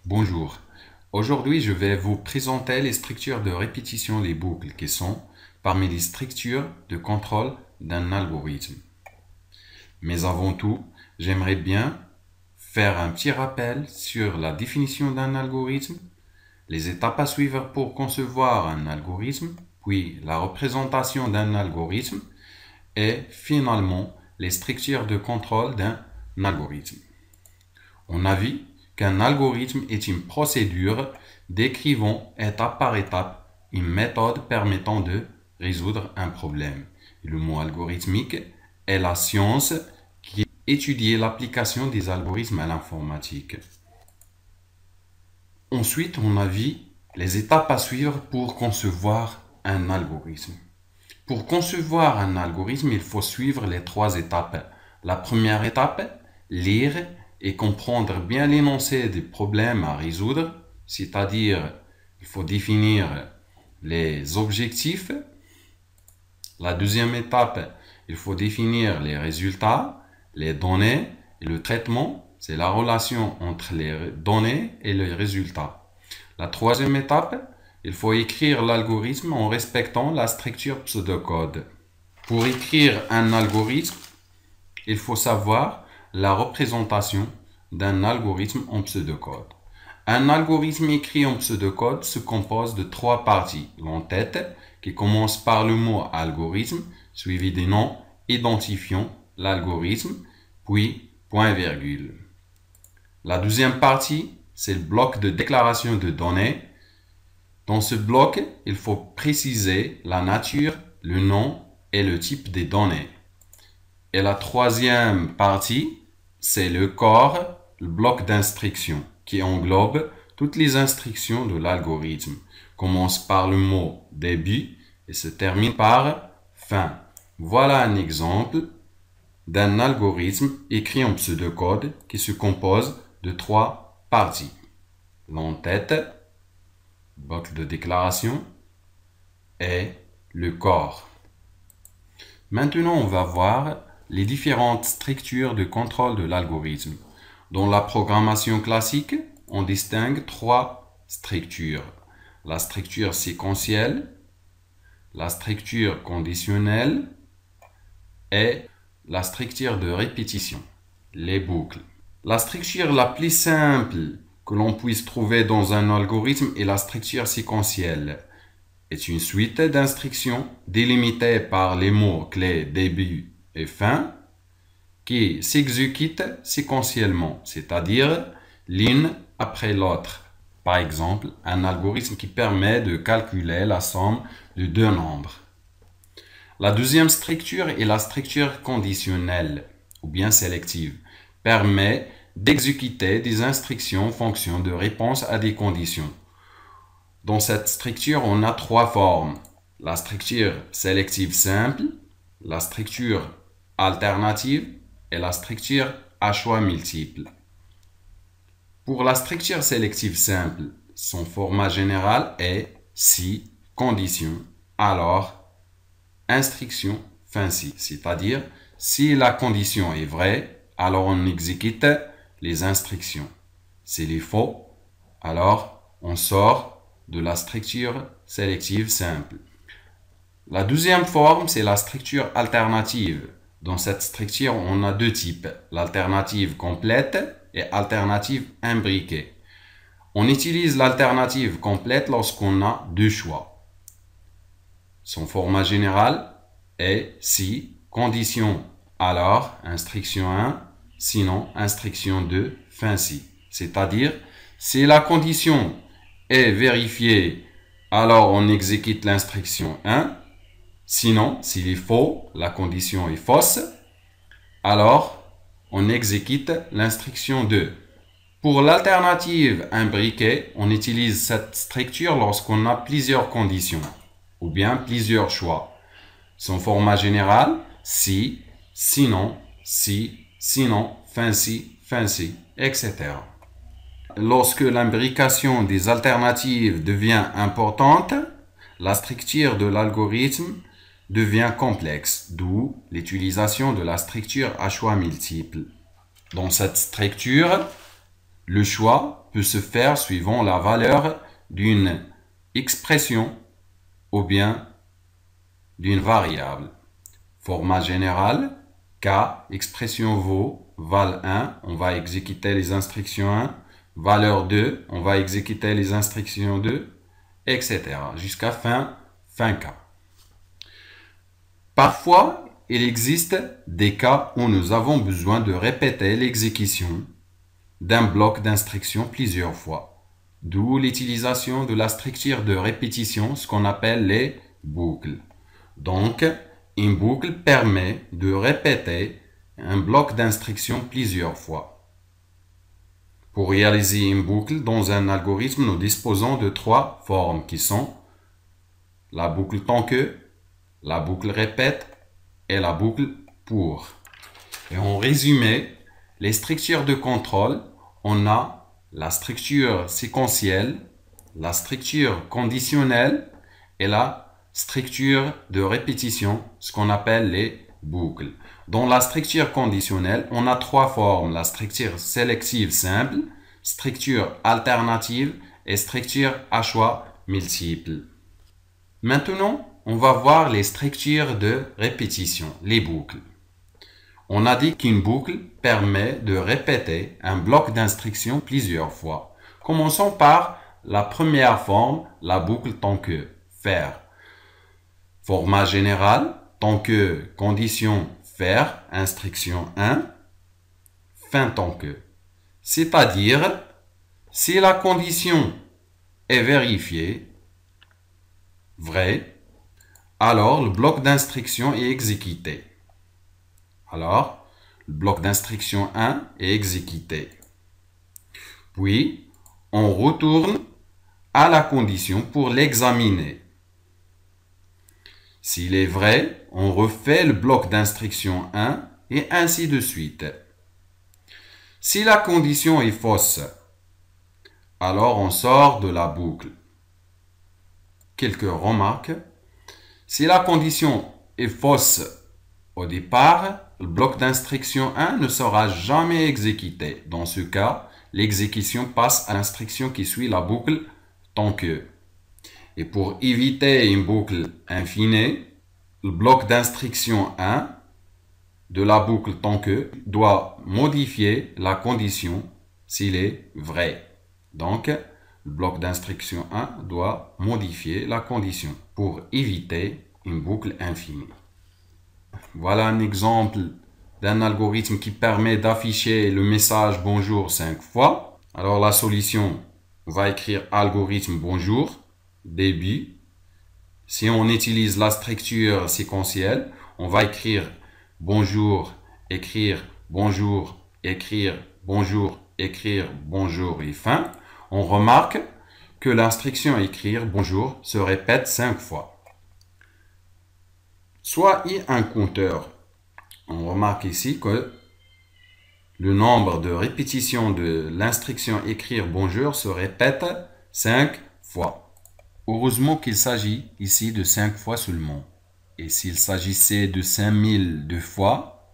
Bonjour, aujourd'hui je vais vous présenter les structures de répétition des boucles qui sont parmi les structures de contrôle d'un algorithme. Mais avant tout, j'aimerais bien faire un petit rappel sur la définition d'un algorithme, les étapes à suivre pour concevoir un algorithme, puis la représentation d'un algorithme et finalement les structures de contrôle d'un algorithme. On a vu qu'un algorithme est une procédure décrivant étape par étape une méthode permettant de résoudre un problème. Et le mot algorithmique est la science qui étudie l'application des algorithmes à l'informatique. Ensuite, on a vu les étapes à suivre pour concevoir un algorithme. Pour concevoir un algorithme, il faut suivre les trois étapes. La première étape, lire et comprendre bien l'énoncé des problèmes à résoudre, c'est-à-dire il faut définir les objectifs. La deuxième étape, il faut définir les résultats, les données et le traitement, c'est la relation entre les données et les résultats. La troisième étape, il faut écrire l'algorithme en respectant la structure pseudocode. Pour écrire un algorithme, il faut savoir la représentation d'un algorithme en pseudocode. Un algorithme écrit en pseudocode se compose de trois parties. L'entête, qui commence par le mot algorithme, suivi des noms identifiant l'algorithme, puis point-virgule. La deuxième partie, c'est le bloc de déclaration de données. Dans ce bloc, il faut préciser la nature, le nom et le type des données. Et la troisième partie, c'est le corps, le bloc d'instructions, qui englobe toutes les instructions de l'algorithme. Commence par le mot début et se termine par fin. Voilà un exemple d'un algorithme écrit en pseudocode qui se compose de trois parties. L'entête, bloc de déclaration et le corps. Maintenant, on va voir les différentes structures de contrôle de l'algorithme. Dans la programmation classique, on distingue trois structures. La structure séquentielle, la structure conditionnelle et la structure de répétition, les boucles. La structure la plus simple que l'on puisse trouver dans un algorithme est la structure séquentielle. C'est une suite d'instructions délimitées par les mots-clés début et fin qui s'exécutent séquentiellement, c'est-à-dire l'une après l'autre. Par exemple, un algorithme qui permet de calculer la somme de deux nombres. La deuxième structure est la structure conditionnelle ou bien sélective, permet d'exécuter des instructions en fonction de réponses à des conditions. Dans cette structure, on a trois formes. La structure sélective simple, la structure alternative et la structure à choix multiple. Pour la structure sélective simple, son format général est si, condition, alors, instruction, fin si. C'est-à-dire, si la condition est vraie, alors on exécute les instructions. S'il est faux, alors on sort de la structure sélective simple. La deuxième forme, c'est la structure alternative. Dans cette structure, on a deux types, l'alternative complète et alternative imbriquée. On utilise l'alternative complète lorsqu'on a deux choix. Son format général est si, condition, alors, instruction 1, sinon, instruction 2, fin si. C'est-à-dire, si la condition est vérifiée, alors on exécute l'instruction 1. Sinon, s'il est faux, la condition est fausse, alors on exécute l'instruction 2. Pour l'alternative imbriquée, on utilise cette structure lorsqu'on a plusieurs conditions ou bien plusieurs choix. Son format général, si, sinon, fin si, etc. Lorsque l'imbrication des alternatives devient importante, la structure de l'algorithme devient complexe, d'où l'utilisation de la structure à choix multiples. Dans cette structure, Le choix peut se faire suivant la valeur d'une expression ou bien d'une variable. Format général, K, expression vaut, val 1, on va exécuter les instructions 1, valeur 2, on va exécuter les instructions 2, etc. jusqu'à fin K. Parfois, il existe des cas où nous avons besoin de répéter l'exécution d'un bloc d'instructions plusieurs fois, d'où l'utilisation de la structure de répétition, ce qu'on appelle les boucles. Donc, une boucle permet de répéter un bloc d'instructions plusieurs fois. Pour réaliser une boucle dans un algorithme, nous disposons de trois formes qui sont la boucle tant que, la boucle répète et la boucle pour. Et en résumé, les structures de contrôle, on a la structure séquentielle, la structure conditionnelle et la structure de répétition, ce qu'on appelle les boucles. Dans la structure conditionnelle, on a trois formes, la structure sélective simple, structure alternative et structure à choix multiple. Maintenant, on va voir les structures de répétition, les boucles. On a dit qu'une boucle permet de répéter un bloc d'instructions plusieurs fois. Commençons par la première forme, la boucle tant que, faire. Format général, tant que, condition, faire, instruction 1, fin tant que. C'est-à-dire, si la condition est vérifiée, vrai, alors le bloc d'instruction est exécuté. Alors, le bloc d'instruction 1 est exécuté. Puis, on retourne à la condition pour l'examiner. S'il est vrai, on refait le bloc d'instruction 1 et ainsi de suite. Si la condition est fausse, alors on sort de la boucle. Quelques remarques. Si la condition est fausse au départ, le bloc d'instruction 1 ne sera jamais exécuté. Dans ce cas, l'exécution passe à l'instruction qui suit la boucle tant que. Et pour éviter une boucle infinie, le bloc d'instruction 1 de la boucle tant que doit modifier la condition s'il est vrai. Donc, le bloc d'instruction 1 doit modifier la condition pour éviter une boucle infinie. Voilà un exemple d'un algorithme qui permet d'afficher le message bonjour 5 fois. Alors la solution, on va écrire algorithme bonjour, début. Si on utilise la structure séquentielle, on va écrire bonjour, écrire bonjour, écrire bonjour, écrire bonjour et fin. On remarque que l'instruction écrire bonjour se répète 5 fois. Soit un compteur. On remarque ici que le nombre de répétitions de l'instruction écrire bonjour se répète 5 fois. Heureusement qu'il s'agit ici de 5 fois seulement. Et s'il s'agissait de 5000 fois,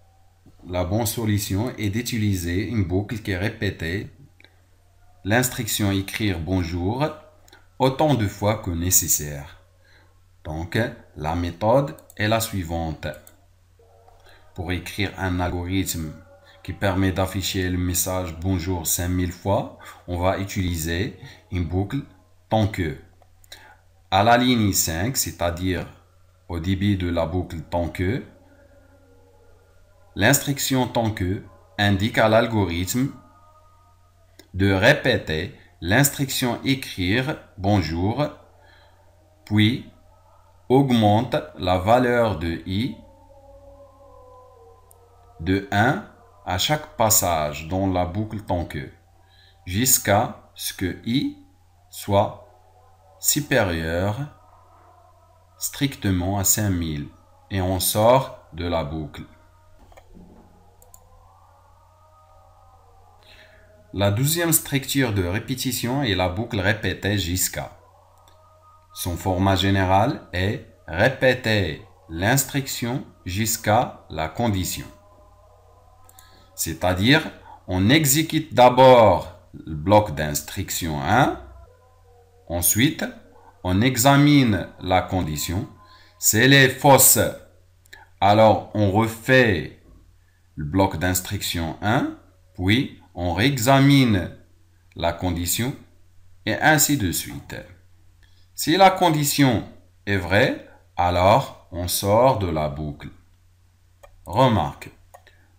la bonne solution est d'utiliser une boucle qui répétait l'instruction écrire bonjour autant de fois que nécessaire. Donc, la méthode est la suivante. Pour écrire un algorithme qui permet d'afficher le message bonjour 5000 fois, on va utiliser une boucle tant que. À la ligne 5, c'est-à-dire au début de la boucle tant que, l'instruction tant que indique à l'algorithme de répéter l'instruction écrire bonjour, puis augmente la valeur de i de 1 à chaque passage dans la boucle tant que, jusqu'à ce que i soit supérieur strictement à 5000 et on sort de la boucle. La deuxième structure de répétition est la boucle répétée jusqu'à. Son format général est répéter l'instruction jusqu'à la condition. C'est-à-dire, on exécute d'abord le bloc d'instruction 1. Ensuite, on examine la condition. Si elle est fausse, alors on refait le bloc d'instruction 1, puis on réexamine la condition et ainsi de suite. Si la condition est vraie, alors on sort de la boucle. Remarque,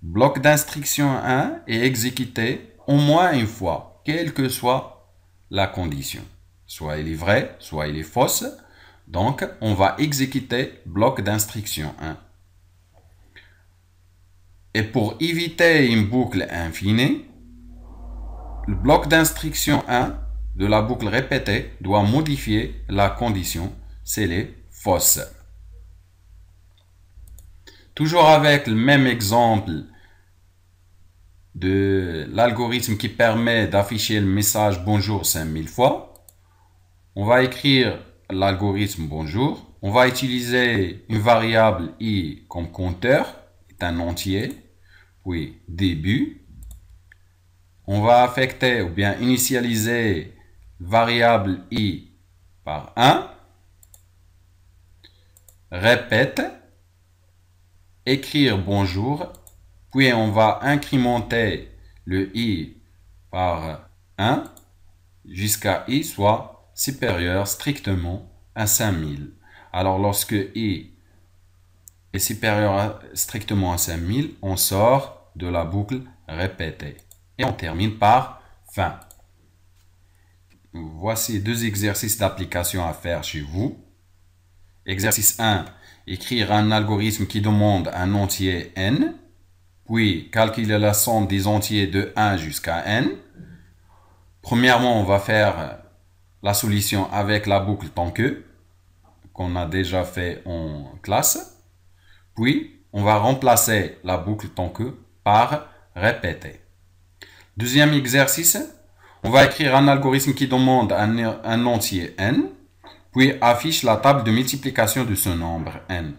bloc d'instruction 1 est exécuté au moins une fois, quelle que soit la condition. Soit il est vrai, soit il est fausse. Donc, on va exécuter bloc d'instruction 1. Et pour éviter une boucle infinie, le bloc d'instruction 1 de la boucle répétée doit modifier la condition si elle est fausse. Toujours avec le même exemple de l'algorithme qui permet d'afficher le message bonjour 5000 fois, on va écrire l'algorithme bonjour. On va utiliser une variable i comme compteur, est un entier, puis début. On va affecter ou bien initialiser variable i par 1. Répète. Écrire bonjour. Puis on va incrémenter le i par 1 jusqu'à i soit supérieur strictement à 5000. Alors lorsque i est supérieur strictement à 5000, on sort de la boucle répétée. Et on termine par fin. Voici deux exercices d'application à faire chez vous. Exercice 1. Écrire un algorithme qui demande un entier n. Puis calculer la somme des entiers de 1 jusqu'à n. Premièrement, on va faire la solution avec la boucle tant que, qu'on a déjà fait en classe. Puis, on va remplacer la boucle tant que par répéter. Deuxième exercice, on va écrire un algorithme qui demande un entier n, puis affiche la table de multiplication de ce nombre n.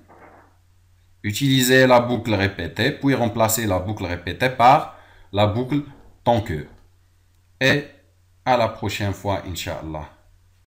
Utilisez la boucle répétée, puis remplacer la boucle répétée par la boucle tant que. Et à la prochaine fois, Inch'Allah.